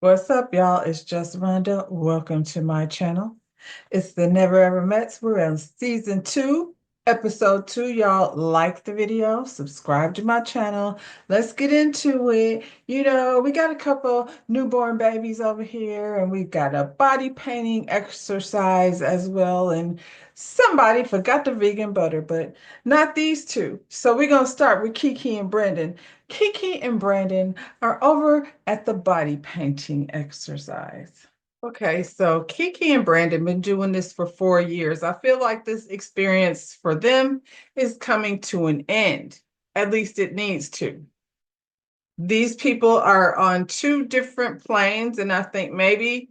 What's up, y'all? It's just Rhonda. Welcome to my channel. It's the Never Ever Mets. We're on season 2, episode 2. Y'all like the video, subscribe to my channel. Let's get into it. We got a couple newborn babies over here, and we've got a body painting exercise as well. And somebody forgot the vegan butter, but not these two. So we're going to start with Kiki and Brandon. Kiki and Brandon are over at the body painting exercise. Okay, so Kiki and Brandon been doing this for 4 years. I feel like this experience for them is coming to an end. At least it needs to. These people are on two different planes, and I think maybe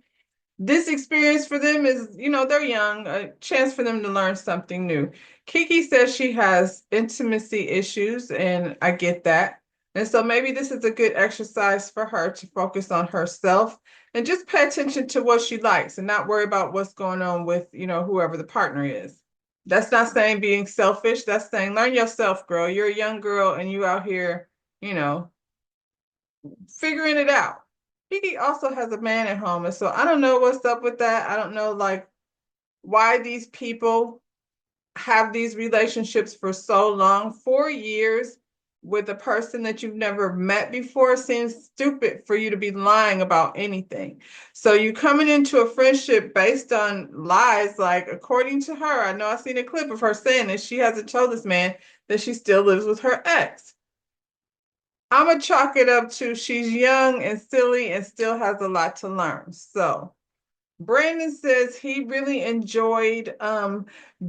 this experience for them is, they're young, a chance for them to learn something new. Kiki says she has intimacy issues, and I get that. And so maybe this is a good exercise for her to focus on herself and just pay attention to what she likes and not worry about what's going on with, whoever the partner is. That's not saying being selfish. That's saying learn yourself, girl. You're a young girl and you out here, you know, figuring it out. Kiki also has a man at home, and so I don't know what's up with that. I don't know like why these people have these relationships for so long. 4 years with a person that you've never met before seems stupid for you to be lying about anything. So you coming into a friendship based on lies, like according to her, I know I seen a clip of her saying that she hasn't told this man that she still lives with her ex. I'm gonna chalk it up to she's young and silly and still has a lot to learn. So Brandon says he really enjoyed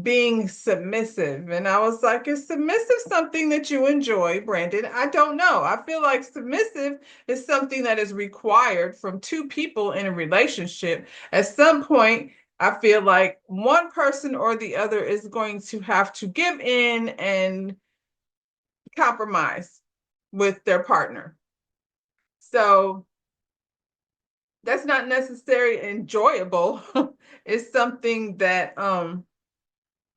being submissive. And I was like, is submissive something that you enjoy, Brandon? I don't know. I feel like submissive is something that is required from two people in a relationship. At some point, I feel like one person or the other is going to have to give in and compromise with their partner. So that's not necessarily enjoyable. It's something that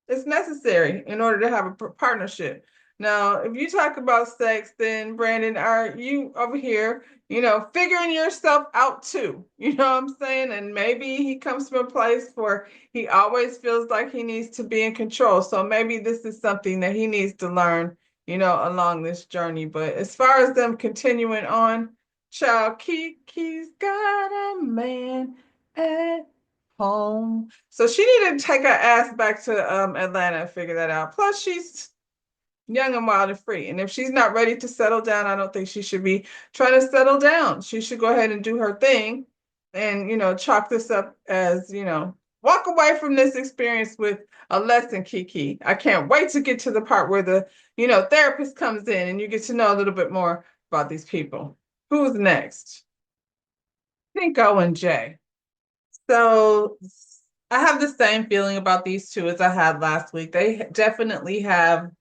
is necessary in order to have a partnership. Now, if you talk about sex, then Brandon, are you over here, figuring yourself out too? You know what I'm saying? And maybe he comes from a place where he always feels like he needs to be in control. So maybe this is something that he needs to learn, along this journey. But as far as them continuing on, child, Kiki's got a man at home. So she needed to take her ass back to Atlanta and figure that out. Plus, she's young and wild and free. And if she's not ready to settle down, I don't think she should be trying to settle down. She should go ahead and do her thing and, chalk this up as, walk away from this experience with a lesson, Kiki. I can't wait to get to the part where the, therapist comes in and you get to know a little bit more about these people. Who's next? Pinko and Jay. So I have the same feeling about these two as I had last week. They definitely have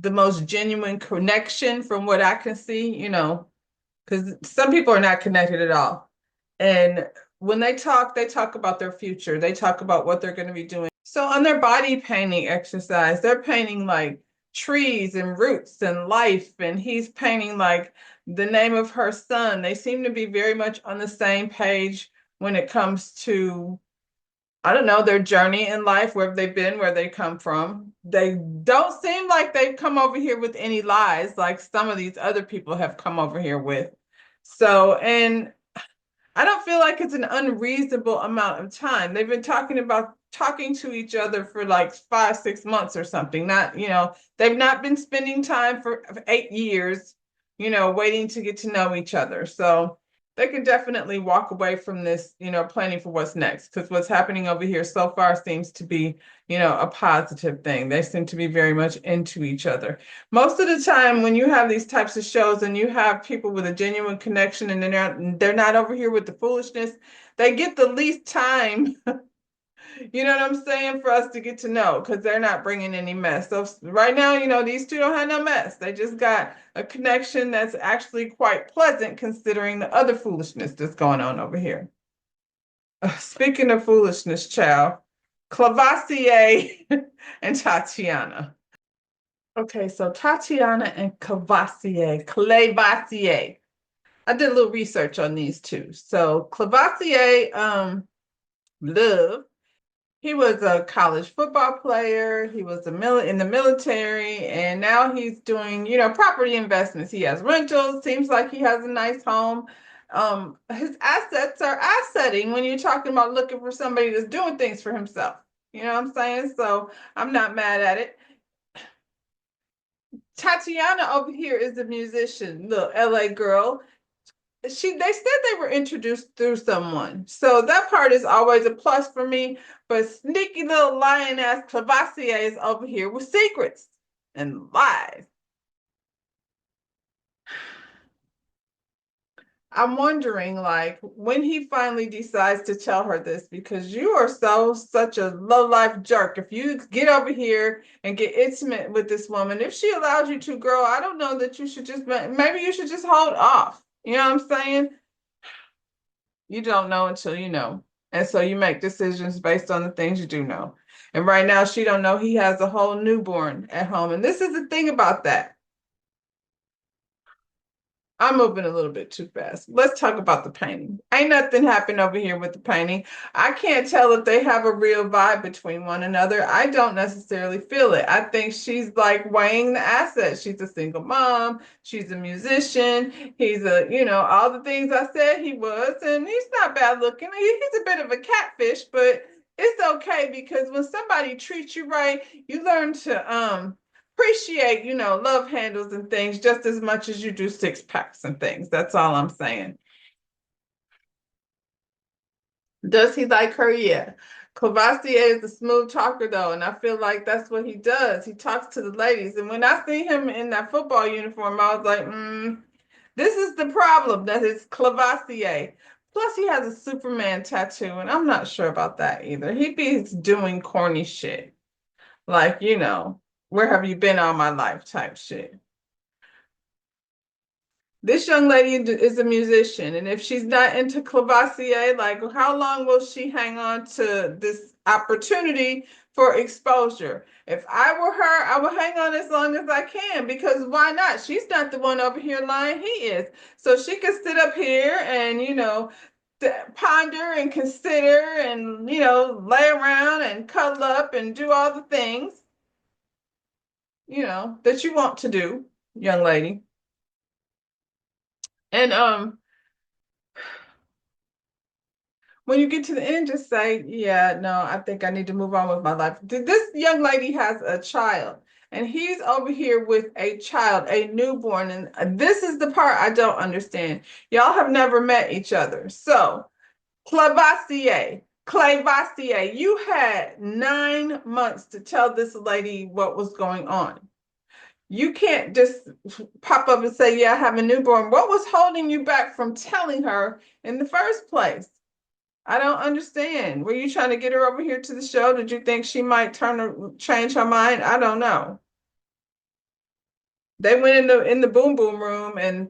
the most genuine connection from what I can see, because some people are not connected at all. And when they talk about their future, they talk about what they're going to be doing. So on their body painting exercise, they're painting like trees and roots and life, and he's painting like the name of her son. They seem to be very much on the same page when it comes to, I don't know, their journey in life, where they've been, where they come from. They don't seem like they've come over here with any lies like some of these other people have come over here with. So, and I don't feel like it's an unreasonable amount of time. They've been talking to each other for like 5, 6 months or something. Not, they've not been spending time for 8 years, waiting to get to know each other. So they can definitely walk away from this, planning for what's next. Because what's happening over here so far seems to be, a positive thing. They seem to be very much into each other. Most of the time when you have these types of shows and you have people with a genuine connection and they're not over here with the foolishness, they get the least time, you know what I'm saying, for us to get to know, because they're not bringing any mess. So right now, these two don't have no mess. They just got a connection that's actually quite pleasant considering the other foolishness that's going on over here. Speaking of foolishness, child, Clavassier and Tatiana. Okay, so Tatiana and Clavassier. I did a little research on these two. So Clavasier Love, he was a college football player. He was in the military, and now he's doing, property investments. He has rentals. Seems like he has a nice home. His assets are assetting when you're talking about looking for somebody that's doing things for himself. You know what I'm saying? So I'm not mad at it. Tatiana over here is a musician, little LA girl. They said they were introduced through someone. So that part is always a plus for me. But sneaky little lioness Clavasier is over here with secrets and lies. I'm wondering, like, when he finally decides to tell her this, because you are such a low life jerk. If you get over here and get intimate with this woman, if she allows you to, girl, I don't know that you should maybe you should just hold off. You know what I'm saying? You don't know until you know. And so you make decisions based on the things you do know. And right now, she don't know he has a whole newborn at home. And this is the thing about that. I'm moving a little bit too fast. Let's talk about the painting. Ain't nothing happened over here with the painting. I can't tell if they have a real vibe between one another. I don't necessarily feel it. I think she's like weighing the assets. She's a single mom. She's a musician. He's all the things I said he was. And he's not bad looking. He's a bit of a catfish, but it's okay because when somebody treats you right, you learn to appreciate, love handles and things just as much as you do six packs and things. That's all I'm saying. Does he like her? Yeah. Courvoisier is a smooth talker though, and I feel like that's what he does. He talks to the ladies. And when I see him in that football uniform, I was like, this is the problem. That is Courvoisier. Plus, he has a Superman tattoo, and I'm not sure about that either. He be doing corny shit. Like, where have you been all my life type shit. This young lady is a musician, and if she's not into Clavasier, like how long will she hang on to this opportunity for exposure? If I were her, I would hang on as long as I can because why not? She's not the one over here lying, he is. So she could sit up here and, ponder and consider and, lay around and cuddle up and do all the things, that you want to do, young lady. And when you get to the end, just say, yeah, no, I think I need to move on with my life. This young lady has a child, and he's over here with a child, a newborn. And this is the part I don't understand. Y'all have never met each other. So, Clavassier, you had 9 months to tell this lady what was going on. You can't just pop up and say, yeah, I have a newborn. What was holding you back from telling her in the first place? I don't understand. Were you trying to get her over here to the show? Did you think she might change her mind? I don't know. They went in the boom boom room and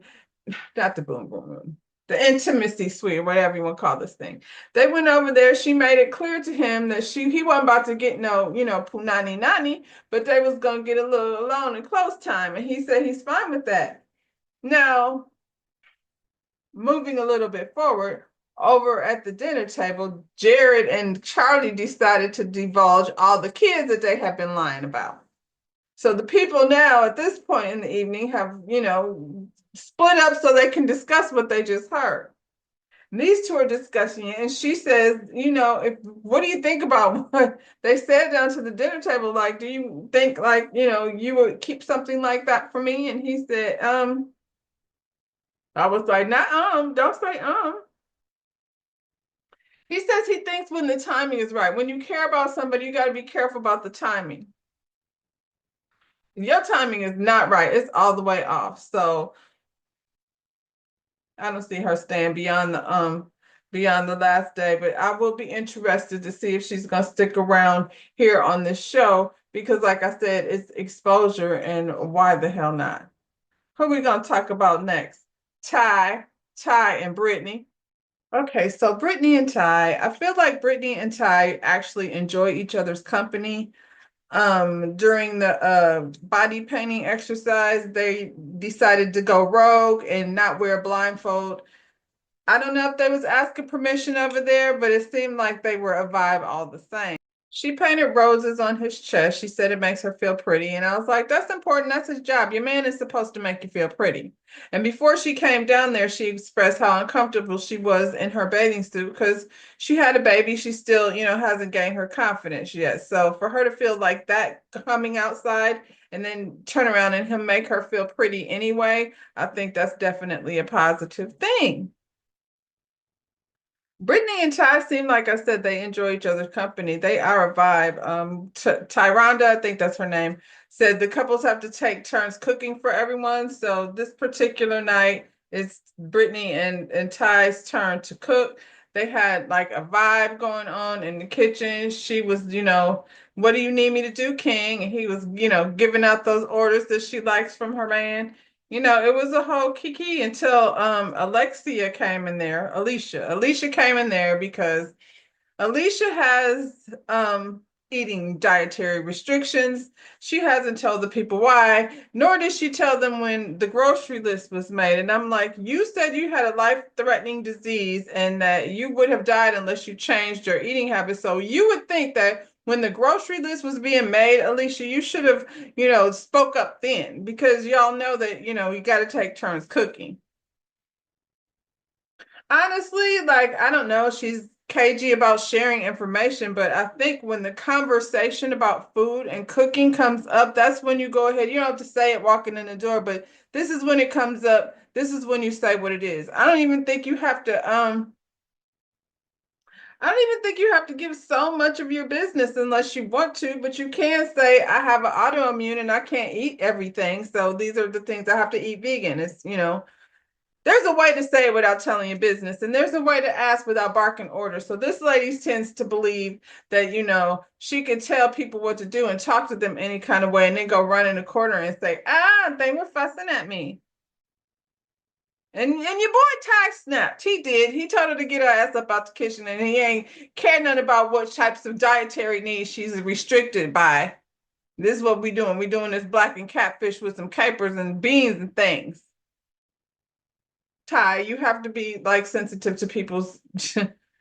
not the boom boom room, the intimacy suite, or whatever you want to call this thing. They went over there. She made it clear to him that he wasn't about to get no, punani nani, but they was gonna get a little alone and close time. And he said he's fine with that. Now, moving a little bit forward, over at the dinner table, Jared and Charlie decided to divulge all the kids that they have been lying about. So the people now at this point in the evening have, split up so they can discuss what they just heard. And these two are discussing it, and she says, what do you think about what they said down to the dinner table? Like, do you think like, you would keep something like that for me? And he said, I was like, nah, don't say He says he thinks when the timing is right. When you care about somebody, you got to be careful about the timing. Your timing is not right. It's all the way off. So I don't see her staying beyond the last day, but I will be interested to see if she's gonna stick around here on this show because like I said, it's exposure and why the hell not? Who are we gonna talk about next? Ty and Brittany. Okay, so Brittany and Ty, I feel like Brittany and Ty actually enjoy each other's company. During the body painting exercise, they decided to go rogue and not wear a blindfold. I don't know if they was asking permission over there, but it seemed like they were a vibe all the same. She painted roses on his chest. She said it makes her feel pretty. And I was like, that's important. That's his job. Your man is supposed to make you feel pretty. And before she came down there, she expressed how uncomfortable she was in her bathing suit because she had a baby. She still, hasn't gained her confidence yet. So for her to feel like that coming outside and then turn around and him make her feel pretty anyway, I think that's definitely a positive thing. Brittany and Ty seem like I said they enjoy each other's company. They are a vibe. Tyronda, I think that's her name, said the couples have to take turns cooking for everyone. So this particular night, it's Brittany and Ty's turn to cook. They had like a vibe going on in the kitchen. She was, what do you need me to do, King? And he was, giving out those orders that she likes from her man. It was a whole kiki until Alexia came in there. Alicia came in there because Alicia has eating dietary restrictions. She hasn't told the people why, nor did she tell them when the grocery list was made. And I'm like, you said you had a life-threatening disease and that you would have died unless you changed your eating habits. So you would think that when the grocery list was being made, Alicia, you should have, spoke up then because y'all know that, you got to take turns cooking. Honestly, like, I don't know, she's cagey about sharing information, but I think when the conversation about food and cooking comes up, that's when you go ahead. You don't have to say it walking in the door, but this is when it comes up. This is when you say what it is. I don't even think you have to I don't even think you have to give so much of your business unless you want to, but you can say, I have an autoimmune and I can't eat everything. So these are the things I have to eat vegan. There's a way to say it without telling your business, and there's a way to ask without barking orders. So this lady tends to believe that, she can tell people what to do and talk to them any kind of way and then go run in the corner and say, they were fussing at me. And your boy Ty snapped. He did. He told her to get her ass up out the kitchen, and he ain't care nothing about what types of dietary needs she's restricted by. This is what we doing. We doing this blackened catfish with some capers and beans and things. Ty, you have to be like sensitive to people's,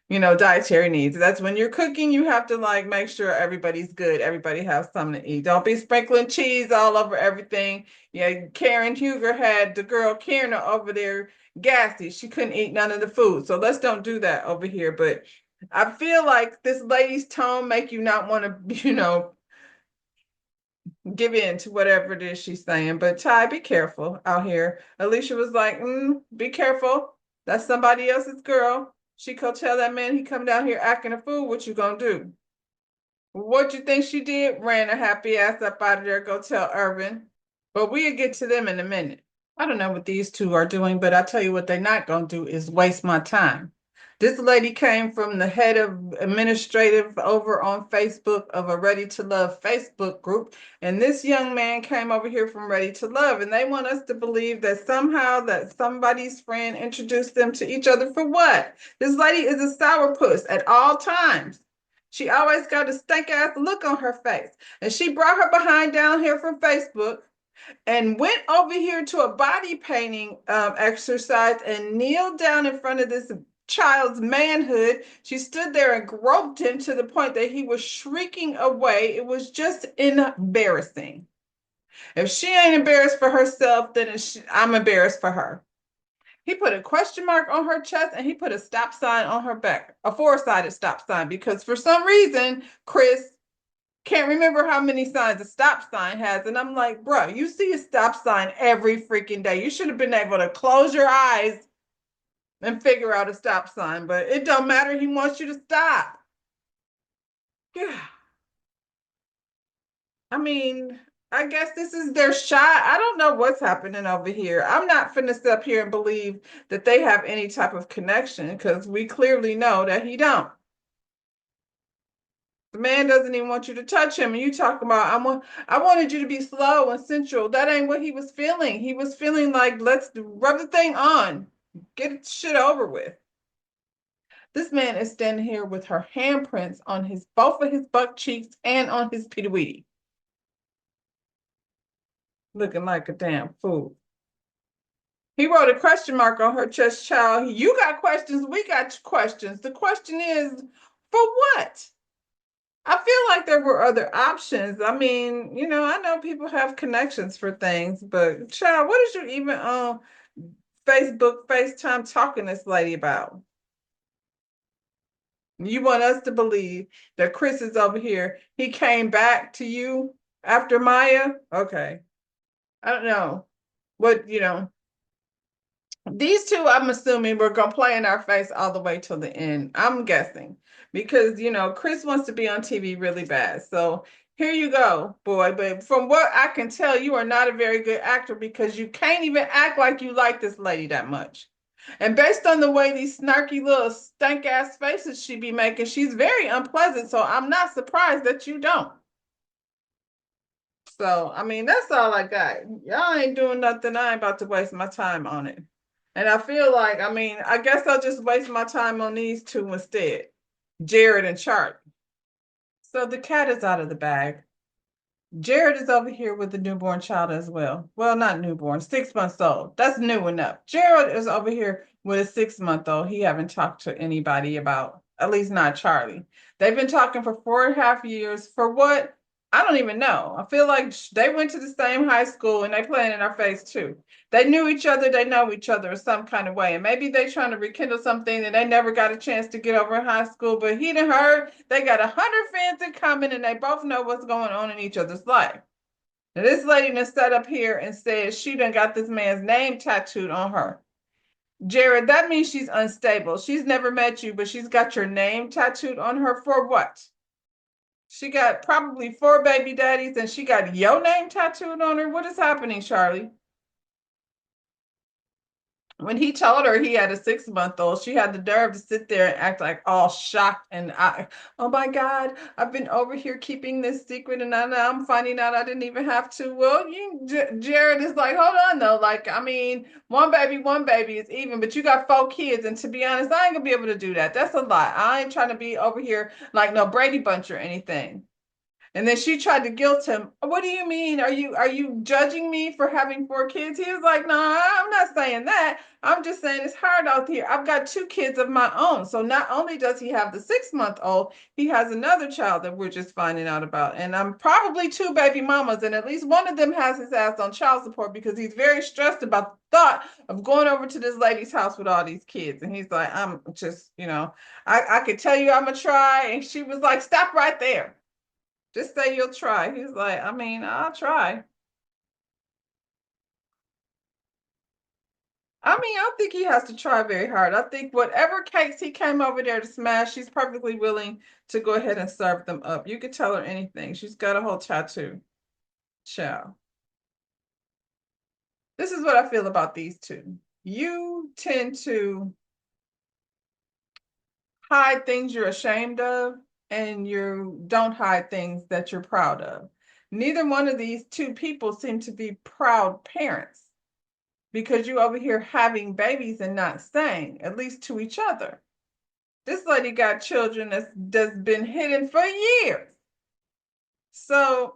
dietary needs. That's when you're cooking, you have to like make sure everybody's good. Everybody has something to eat. Don't be sprinkling cheese all over everything. Yeah, Karen Huger had the girl Karen over there gassy. She couldn't eat none of the food. So let's don't do that over here. But I feel like this lady's tone make you not want to, give in to whatever it is she's saying. But Ty, be careful out here. Alicia was like, be careful. That's somebody else's girl. She could tell that man he come down here acting a fool. What you gonna do? What you think she did? Ran a happy ass up out of there. Go tell Irvin. But we'll get to them in a minute. I don't know what these two are doing, but I tell you what they're not gonna do is waste my time. This lady came from the head of administrative over on Facebook of a Ready to Love Facebook group. And this young man came over here from Ready to Love. And they want us to believe that somehow that somebody's friend introduced them to each other for what? This lady is a sourpuss at all times. She always got a stank ass look on her face. And she brought her behind down here from Facebook and went over here to a body painting exercise and kneeled down in front of this child's manhood. She stood there and groped him to the point that he was shrieking away. It was just embarrassing. If she ain't embarrassed for herself, then I'm embarrassed for her. He put a question mark on her chest and he put a stop sign on her back, a four-sided stop sign, because for some reason, Chris can't remember how many signs a stop sign has. And I'm like, bro, you see a stop sign every freaking day. You should have been able to close your eyes and figure out a stop sign, but it don't matter. He wants you to stop. Yeah. I mean, I guess this is their shot. I don't know what's happening over here. I'm not finna sit up here and believe that they have any type of connection because we clearly know that he don't. The man doesn't even want you to touch him, and you talk about I wanted you to be slow and sensual. That ain't what he was feeling. He was feeling like let's rub the thing on, get shit over with. This man is standing here with her handprints on his both of his butt cheeks and on his pituitity. looking like a damn fool. He wrote a question mark on her chest, child. You got questions, we got questions. The question is, for what? I feel like there were other options. I mean, I know people have connections for things, but child, what is you even on Facebook, FaceTime talking to this lady about? You want us to believe that Chris is over here. He came back to you after Maya? Okay. I don't know. What, these two, I'm assuming, we're gonna play in our face all the way till the end. I'm guessing because Chris wants to be on TV really bad. So here you go, boy. But from what I can tell, you are not a very good actor because you can't even act like you like this lady that much. And based on the way these snarky little stank ass faces she be making, she's very unpleasant. So I'm not surprised that you don't. So I mean, that's all I got. Y'all ain't doing nothing. I ain't about to waste my time on it. And I feel like, I mean, I guess I'll just waste my time on these two instead, Jared and Charlie. So the cat is out of the bag. Jared is over here with the newborn child as well. Well, not newborn, 6 months old. That's new enough. Jared is over here with a 6 month old. He haven't talked to anybody about, at least not Charlie. They've been talking for 4.5 years. For what? I don't even know. I feel like they went to the same high school and they playing in our face too. They knew each other, they know each other in some kind of way. And maybe they trying to rekindle something that they never got a chance to get over in high school. But he done heard they got 100 fans in common and they both know what's going on in each other's life. Now, this lady done sat up here and said she done got this man's name tattooed on her. Jared, that means she's unstable. She's never met you, but she's got your name tattooed on her for what? She got probably 4 baby daddies and she got your name tattooed on her. What is happening, Charlie? When he told her he had a 6 month old, she had the nerve to sit there and act like all shocked oh my God, I've been over here keeping this secret and now I'm finding out I didn't even have to. Well, Jared is like, hold on though. Like, I mean, one baby is even, but you got 4 kids. And to be honest, I ain't gonna be able to do that. That's a lot. I ain't trying to be over here like no Brady Bunch or anything. And then she tried to guilt him. What do you mean? Are you judging me for having 4 kids? He was like, no, I'm not saying that. I'm just saying it's hard out here. I've got 2 kids of my own. So not only does he have the 6 month old, he has another child that we're just finding out about. And I'm probably 2 baby mamas, and at least one of them has his ass on child support because he's very stressed about the thought of going over to this lady's house with all these kids. And he's like, I'm just, I could tell you I'm gonna try. And she was like, stop right there. Just say you'll try. He's like, I mean, I'll try. I mean, I don't think he has to try very hard. I think whatever cakes he came over there to smash, she's perfectly willing to go ahead and serve them up. You could tell her anything. She's got a whole tattoo. Ciao. This is what I feel about these two. You tend to hide things you're ashamed of, and you don't hide things that you're proud of. Neither one of these two people seem to be proud parents, because you over here having babies and not saying, at least to each other. This lady got children that's been hidden for years. So,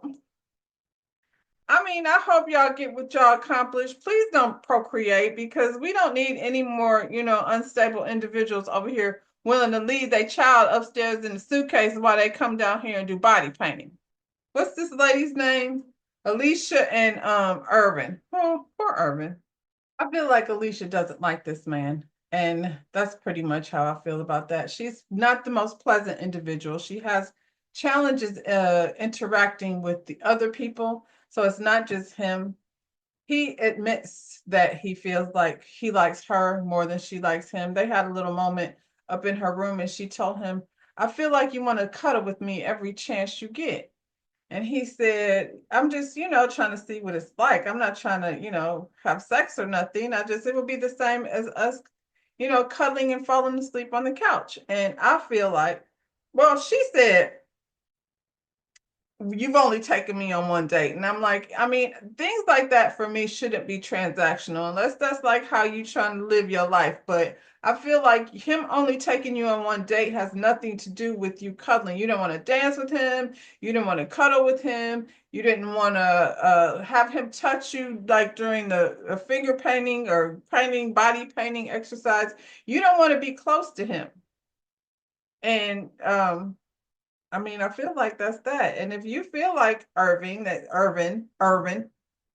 I mean, I hope y'all get what y'all accomplish. Please don't procreate because we don't need any more, unstable individuals over here willing to leave their child upstairs in the suitcase while they come down here and do body painting. What's this lady's name? Alicia and Irvin. Oh, poor Irvin. I feel like Alicia doesn't like this man. And that's pretty much how I feel about that. She's not the most pleasant individual. She has challenges interacting with the other people. So it's not just him. He admits that he feels like he likes her more than she likes him. They had a little moment up in her room and she told him, I feel like you want to cuddle with me every chance you get. And he said, I'm just, trying to see what it's like. I'm not trying to, have sex or nothing. It would be the same as us, cuddling and falling asleep on the couch. And I feel like, well, she said, you've only taken me on one date. And I'm like, I mean, things like that for me shouldn't be transactional unless that's like how you trying to live your life. But I feel like him only taking you on one date has nothing to do with you cuddling. You don't want to dance with him. You didn't want to cuddle with him. You didn't want to have him touch you like during the finger painting or painting, body painting exercise. You don't want to be close to him. And I mean, I feel like that's that. And if you feel like Irvin,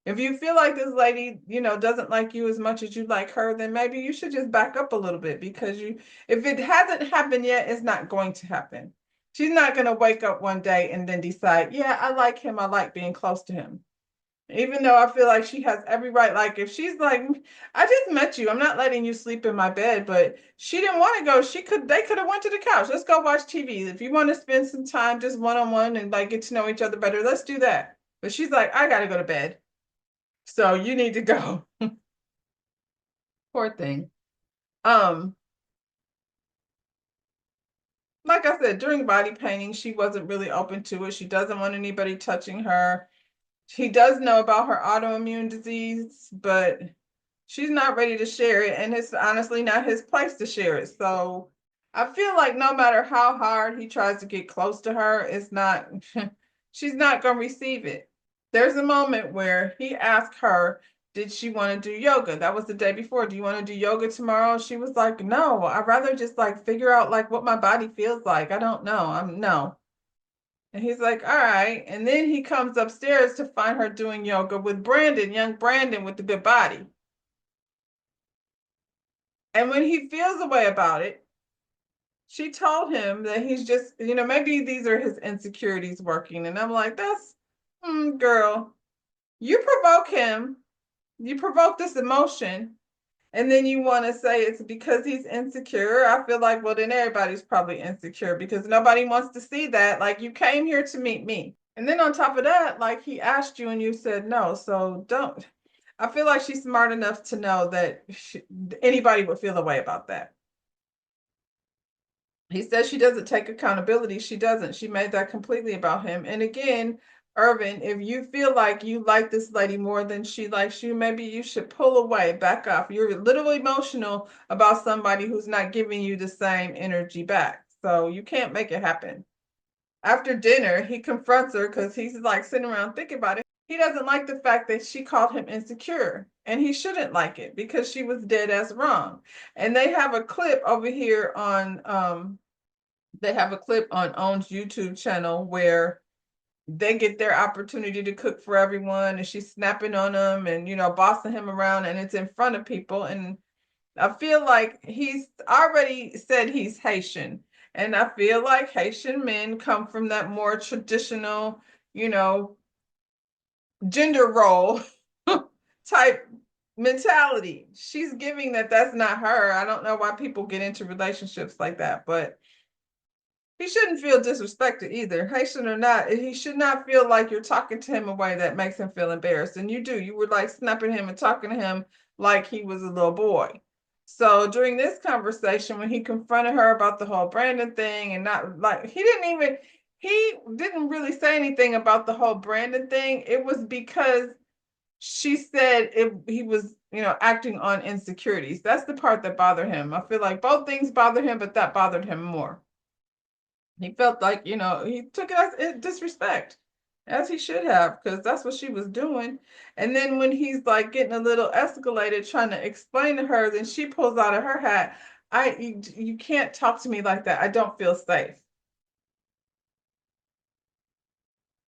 if you feel like this lady, doesn't like you as much as you like her, then maybe you should just back up a little bit because if it hasn't happened yet, it's not going to happen. She's not going to wake up one day and then decide, yeah, I like him. I like being close to him. Even though I feel like she has every right, like if she's like, I just met you, I'm not letting you sleep in my bed, but she didn't want to go. They could have went to the couch. Let's go watch TV. If you want to spend some time just one-on-one and like get to know each other better, let's do that. But she's like, I gotta go to bed. So you need to go. Poor thing. Um, like I said, during body painting, she wasn't really open to it. She doesn't want anybody touching her. He does know about her autoimmune disease, but she's not ready to share it, and it's honestly not his place to share it. So I feel like no matter how hard he tries to get close to her, it's not, she's not going to receive it. There's a moment where he asked her, did she want to do yoga? That was the day before. Do you want to do yoga tomorrow? She was like, no, I'd rather just like figure out like what my body feels like. I don't know. I'm no. And he's like, all right. And then he comes upstairs to find her doing yoga with Brandon, young Brandon with the good body. And when he feels a way about it, she told him that he's just, maybe these are his insecurities working. And I'm like, girl, you provoke him, you provoke this emotion, and then you want to say it's because he's insecure. I feel like, well, then everybody's probably insecure because nobody wants to see that. Like, you came here to meet me. And then on top of that, like he asked you and you said no. So don't. I feel like she's smart enough to know that anybody would feel a way about that. He says she doesn't take accountability. She doesn't. She made that completely about him. And again, Irvin, if you feel like you like this lady more than she likes you, maybe you should pull away, back off. You're a little emotional about somebody who's not giving you the same energy back. So you can't make it happen. After dinner, he confronts her because he's like sitting around thinking about it. He doesn't like the fact that she called him insecure, and he shouldn't like it because she was dead as wrong. And they have a clip over here on Own's YouTube channel where they get their opportunity to cook for everyone, and she's snapping on him and bossing him around, and it's in front of people. And I feel like he's already said he's Haitian, and I feel like Haitian men come from that more traditional, you know, gender role type mentality. She's giving that that's not her. I don't know why people get into relationships like that, but he shouldn't feel disrespected either, Haitian or not. He should not feel like you're talking to him in a way that makes him feel embarrassed. And you do. You were like snapping him and talking to him like he was a little boy. So during this conversation, when he confronted her about the whole Brandon thing and not like he didn't really say anything about the whole Brandon thing. It was because she said he was, acting on insecurities. That's the part that bothered him. I feel like both things bothered him, but that bothered him more. He felt like, he took it as disrespect, as he should have, because that's what she was doing. And then when he's like getting a little escalated, trying to explain to her, then she pulls out of her hat, you can't talk to me like that. I don't feel safe.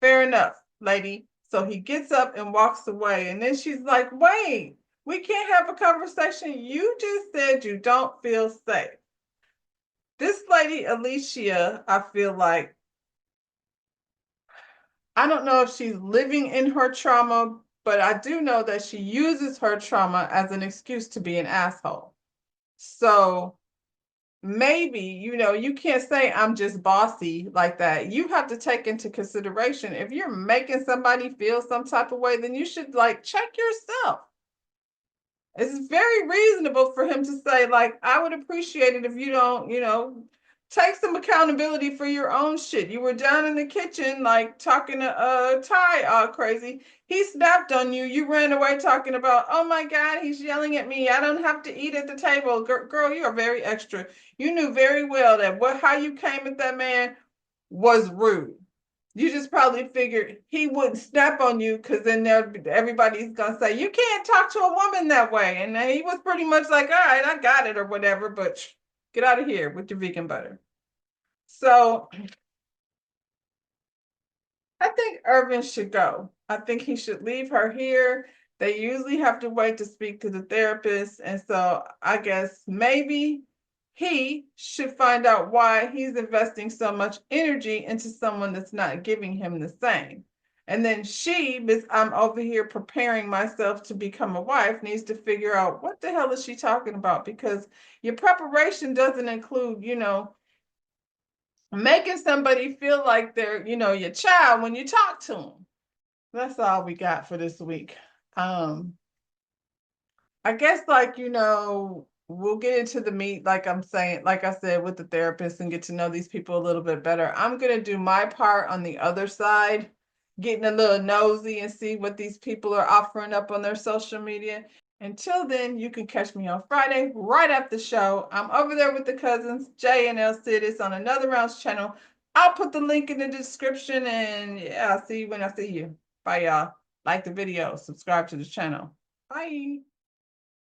Fair enough, lady. So he gets up and walks away. And then she's like, wait, we can't have a conversation. You just said you don't feel safe. This lady, Alicia, I feel like, I don't know if she's living in her trauma, but I do know that she uses her trauma as an excuse to be an asshole. So maybe, you can't say I'm just bossy like that. You have to take into consideration if you're making somebody feel some type of way, then you should like check yourself. It's very reasonable for him to say, like, I would appreciate it if you don't, take some accountability for your own shit. You were down in the kitchen, like talking to Ty all crazy. He snapped on you. You ran away talking about, oh my God, he's yelling at me. I don't have to eat at the table. Girl, you are very extra. You knew very well that how you came at that man was rude. You just probably figured he wouldn't snap on you because then everybody's gonna say you can't talk to a woman that way, and he was pretty much like, all right, I got it or whatever, but get out of here with your vegan butter. So I think Irvin should go. I think he should leave her here. They usually have to wait to speak to the therapist, and so I guess maybe he should find out why he's investing so much energy into someone that's not giving him the same. And then I'm over here preparing myself to become a wife, needs to figure out what the hell is she talking about? Because your preparation doesn't include, making somebody feel like they're, your child when you talk to them. That's all we got for this week. I guess we'll get into the meat, like I said, with the therapist and get to know these people a little bit better. I'm gonna do my part on the other side, getting a little nosy and see what these people are offering up on their social media. Until then, you can catch me on Friday right after the show. I'm over there with the cousins, Jay and El Cid. It's on Another Rounds channel. I'll put the link in the description, and yeah, I'll see you when I see you. Bye, y'all. Like the video, subscribe to the channel. Bye.